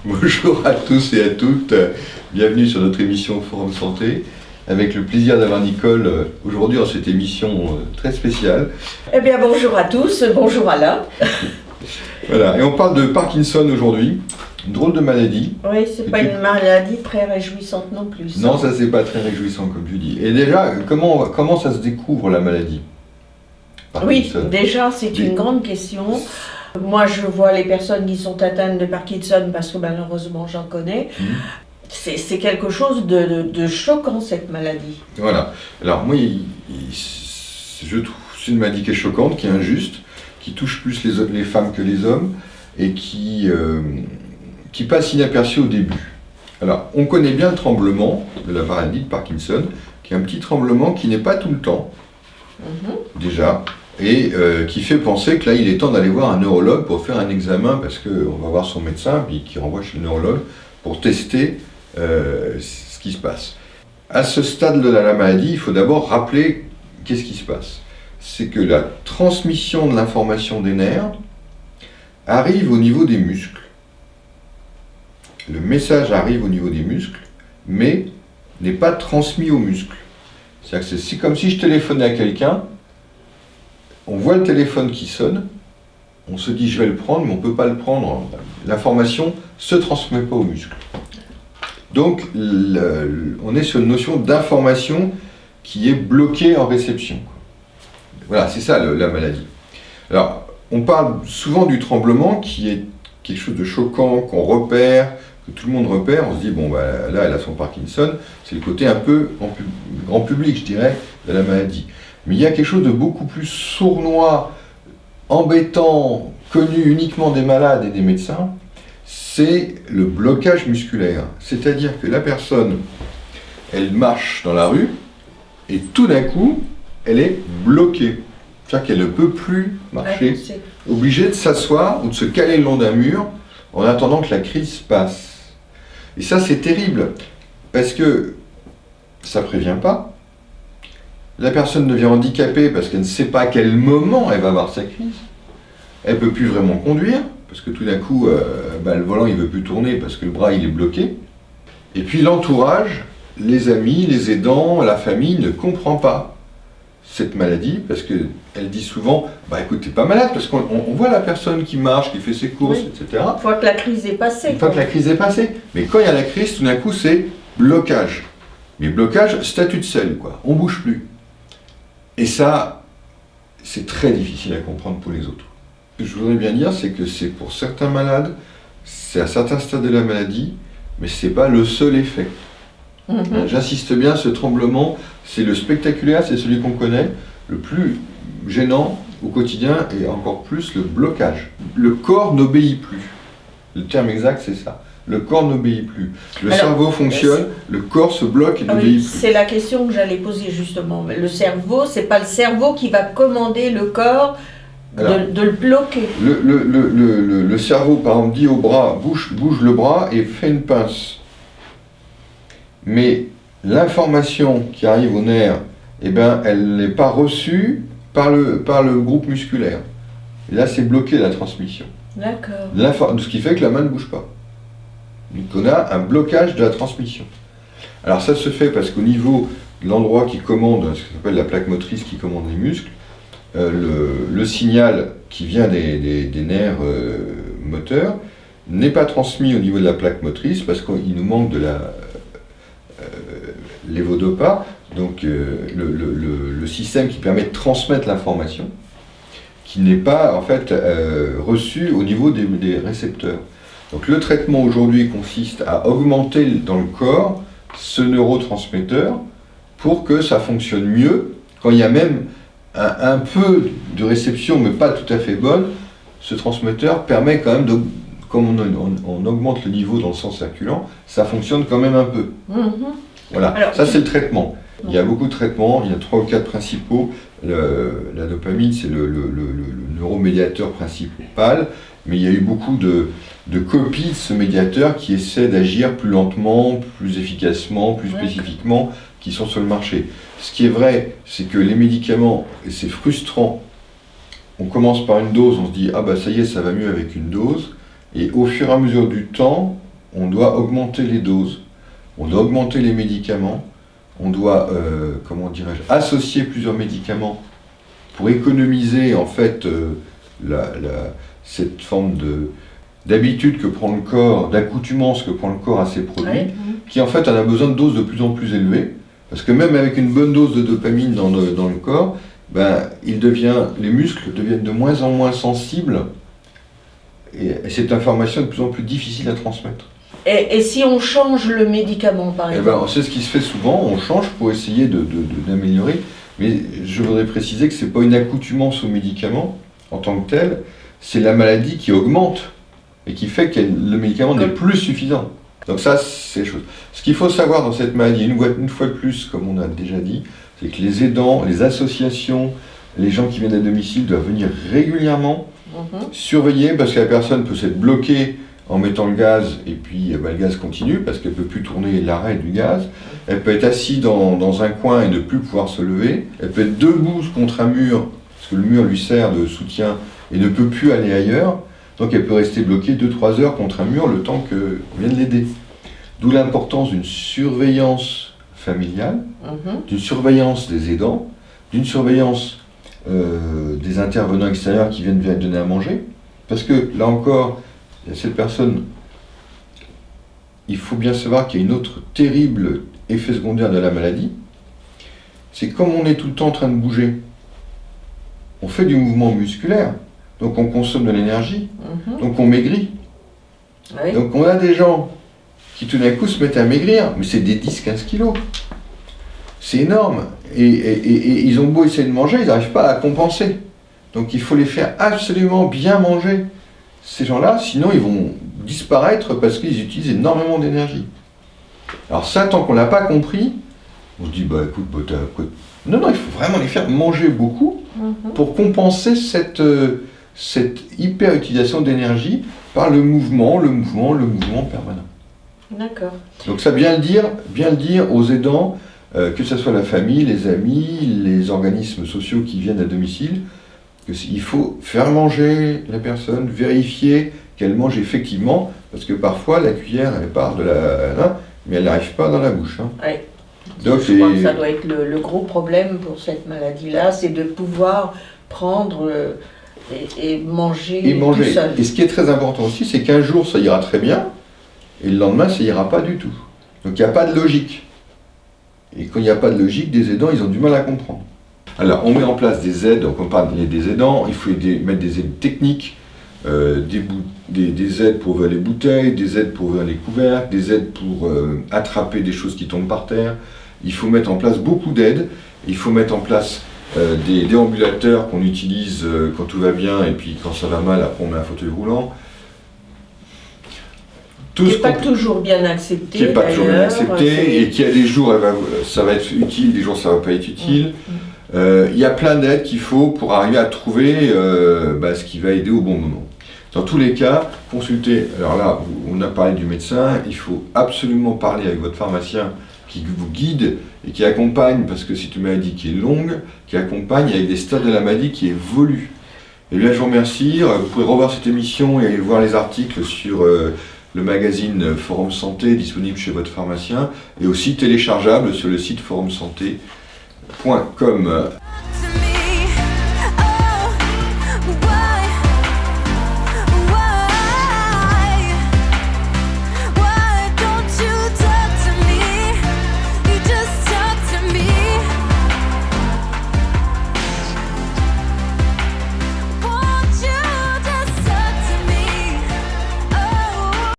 Bonjour à tous et à toutes, bienvenue sur notre émission Forum Santé. Avec le plaisir d'avoir Nicole aujourd'hui dans cette émission très spéciale. Eh bien bonjour à tous, bonjour Alain. Voilà, et on parle de Parkinson aujourd'hui, une drôle de maladie. Oui, c'est pas une maladie très réjouissante non plus. Non, ça c'est pas très réjouissant comme tu dis. Et déjà, comment ça se découvre la maladie Parkinson? Oui, déjà c'est une grande question. Moi je vois les personnes qui sont atteintes de Parkinson parce que malheureusement j'en connais. C'est quelque chose de choquant cette maladie. Voilà. Alors moi, je trouve c'est une maladie qui est choquante, qui est injuste, qui touche plus les femmes que les hommes et qui passe inaperçue au début. Alors, on connaît bien le tremblement de la maladie de Parkinson, qui est un petit tremblement qui n'est pas tout le temps, déjà, et qui fait penser que là, il est temps d'aller voir un neurologue pour faire un examen, parce qu'on va voir son médecin, puis qui renvoie chez le neurologue pour tester ce qui se passe. À ce stade de la maladie, il faut d'abord rappeler qu'est-ce qui se passe. C'est que la transmission de l'information des nerfs arrive au niveau des muscles. Le message arrive au niveau des muscles, mais n'est pas transmis aux muscles. C'est-à-dire que c'est comme si je téléphonais à quelqu'un, on voit le téléphone qui sonne, on se dit je vais le prendre, mais on ne peut pas le prendre. L'information ne se transmet pas aux muscles. Donc, on est sur une notion d'information qui est bloquée en réception. Voilà, c'est ça la maladie. Alors, on parle souvent du tremblement qui est quelque chose de choquant, qu'on repère, que tout le monde repère. On se dit, bon, bah, là, elle a son Parkinson. C'est le côté un peu grand public, je dirais, de la maladie. Mais il y a quelque chose de beaucoup plus sournois, embêtant, connu uniquement des malades et des médecins. C'est le blocage musculaire. C'est-à-dire que la personne, elle marche dans la rue et tout d'un coup, elle est bloquée. C'est-à-dire qu'elle ne peut plus marcher, obligée de s'asseoir ou de se caler le long d'un mur en attendant que la crise passe. Et ça, c'est terrible parce que ça ne prévient pas. La personne devient handicapée parce qu'elle ne sait pas à quel moment elle va avoir sa crise. Elle ne peut plus vraiment conduire. Parce que tout d'un coup, le volant il ne veut plus tourner parce que le bras il est bloqué. Et puis l'entourage, les amis, les aidants, la famille ne comprend pas cette maladie parce qu'elle dit souvent écoute, t'es pas malade parce qu'on voit la personne qui marche, qui fait ses courses, etc. Une fois que la crise est passée. Une fois que la crise est passée. Mais quand il y a la crise, tout d'un coup, c'est blocage. Mais blocage, statut de sel, quoi. On bouge plus. Et ça, c'est très difficile à comprendre pour les autres. Ce que je voudrais bien dire, c'est que c'est pour certains malades, c'est à certains stades de la maladie, mais ce n'est pas le seul effet. J'insiste bien, ce tremblement, c'est le spectaculaire, c'est celui qu'on connaît, le plus gênant au quotidien et encore plus le blocage. Le corps n'obéit plus. Le terme exact, c'est ça. Le corps n'obéit plus. Le cerveau fonctionne, le corps se bloque et n'obéit plus. C'est la question que j'allais poser justement. Le cerveau, c'est pas le cerveau qui va commander le corps. De le bloquer. Le cerveau, par exemple, dit au bras, bouge le bras et fait une pince. Mais l'information qui arrive au nerf, elle n'est pas reçue par le groupe musculaire. Et là, c'est bloqué la transmission. D'accord. Ce qui fait que la main ne bouge pas. Donc on a un blocage de la transmission. Alors ça se fait parce qu'au niveau de l'endroit qui commande, ce qu'on appelle la plaque motrice qui commande les muscles, le signal qui vient des nerfs moteurs n'est pas transmis au niveau de la plaque motrice parce qu'il nous manque de l'évodopa, donc le système qui permet de transmettre l'information, qui n'est pas en fait reçu au niveau des récepteurs. Donc le traitement aujourd'hui consiste à augmenter dans le corps ce neurotransmetteur pour que ça fonctionne mieux quand il y a même un peu de réception, mais pas tout à fait bonne. Ce transmetteur permet quand même, comme on augmente le niveau dans le sens circulant, ça fonctionne quand même un peu. Voilà, alors, ça c'est le traitement. Il y a beaucoup de traitements, il y a 3 ou 4 principaux. La dopamine, c'est le neuromédiateur principal. mais il y a eu beaucoup de copies de ce médiateur qui essaient d'agir plus lentement, plus efficacement, plus spécifiquement, qui sont sur le marché. Ce qui est vrai, c'est que les médicaments, et c'est frustrant, on commence par une dose, on se dit « Ah bah ça y est, ça va mieux avec une dose », et au fur et à mesure du temps, on doit augmenter les doses, on doit augmenter les médicaments, on doit, comment dirais-je, associer plusieurs médicaments pour économiser en fait cette forme d'habitude que prend le corps, d'accoutumance que prend le corps à ces produits, qui en fait en a besoin de doses de plus en plus élevées, parce que même avec une bonne dose de dopamine dans le corps, ben, les muscles deviennent de moins en moins sensibles, et cette information est de plus en plus difficile à transmettre. Et si on change le médicament, par exemple? C'est ce qui se fait souvent, on change pour essayer d'améliorer, mais je voudrais préciser que ce n'est pas une accoutumance au médicament en tant que tel, c'est la maladie qui augmente et qui fait que le médicament n'est plus suffisant. Donc ça, c'est les choses. Ce qu'il faut savoir dans cette maladie, une fois de plus, comme on a déjà dit, c'est que les aidants, les associations, les gens qui viennent à domicile doivent venir régulièrement surveiller, parce que la personne peut s'être bloquée en mettant le gaz, et puis le gaz continue, parce qu'elle ne peut plus tourner l'arrêt du gaz. Elle peut être assise dans un coin et ne plus pouvoir se lever. Elle peut être debout contre un mur, parce que le mur lui sert de soutien, et ne peut plus aller ailleurs. Donc elle peut rester bloquée 2-3 heures contre un mur le temps qu'on vienne l'aider. D'où l'importance d'une surveillance familiale, d'une surveillance des aidants, d'une surveillance des intervenants extérieurs qui viennent donner à manger. Parce que là encore, cette personne, il faut bien savoir qu'il y a une autre terrible effet secondaire de la maladie, c'est comme on est tout le temps en train de bouger, on fait du mouvement musculaire, donc on consomme de l'énergie, donc on maigrit. Oui. Donc on a des gens qui tout d'un coup se mettent à maigrir, mais c'est des 10-15 kilos. C'est énorme. Et ils ont beau essayer de manger, ils n'arrivent pas à compenser. Donc il faut les faire absolument bien manger, ces gens-là, sinon ils vont disparaître parce qu'ils utilisent énormément d'énergie. Alors ça, tant qu'on ne l'a pas compris, on se dit, bah écoute, non, il faut vraiment les faire manger beaucoup pour compenser cette hyper-utilisation d'énergie par le mouvement permanent. D'accord. Donc ça, bien le dire aux aidants, que ce soit la famille, les amis, les organismes sociaux qui viennent à domicile, qu'il faut faire manger la personne, vérifier qu'elle mange effectivement, parce que parfois la cuillère, elle part mais elle n'arrive pas dans la bouche. Oui. Donc, je crois que ça doit être le gros problème pour cette maladie-là, c'est de pouvoir prendre et manger tout seul. Et ce qui est très important aussi, c'est qu'un jour ça ira très bien, et le lendemain ça ira pas du tout. Donc il n'y a pas de logique. Et quand il n'y a pas de logique, des aidants, ils ont du mal à comprendre. Alors, on met en place des aides, donc on parle des aidants, il faut mettre des aides techniques, des aides pour ouvrir les bouteilles, des aides pour ouvrir les couvercles, des aides pour attraper des choses qui tombent par terre. Il faut mettre en place beaucoup d'aides, il faut mettre en place des déambulateurs qu'on utilise quand tout va bien, et puis quand ça va mal, après on met un fauteuil roulant. Qui n'est pas toujours bien accepté. Qui n'est pas toujours bien accepté, et qui a des jours, ça va être utile, des jours ça ne va pas être utile. Il y a plein d'aides qu'il faut pour arriver à trouver ce qui va aider au bon moment. Dans tous les cas, consultez. Alors là, on a parlé du médecin, il faut absolument parler avec votre pharmacien qui vous guide et qui accompagne, parce que c'est une maladie qui est longue, qui accompagne avec des stades de la maladie qui évoluent. Et bien, je vous remercie. Vous pouvez revoir cette émission et voir les articles sur le magazine Forum Santé, disponible chez votre pharmacien, et aussi téléchargeable sur le site forumsanté.com.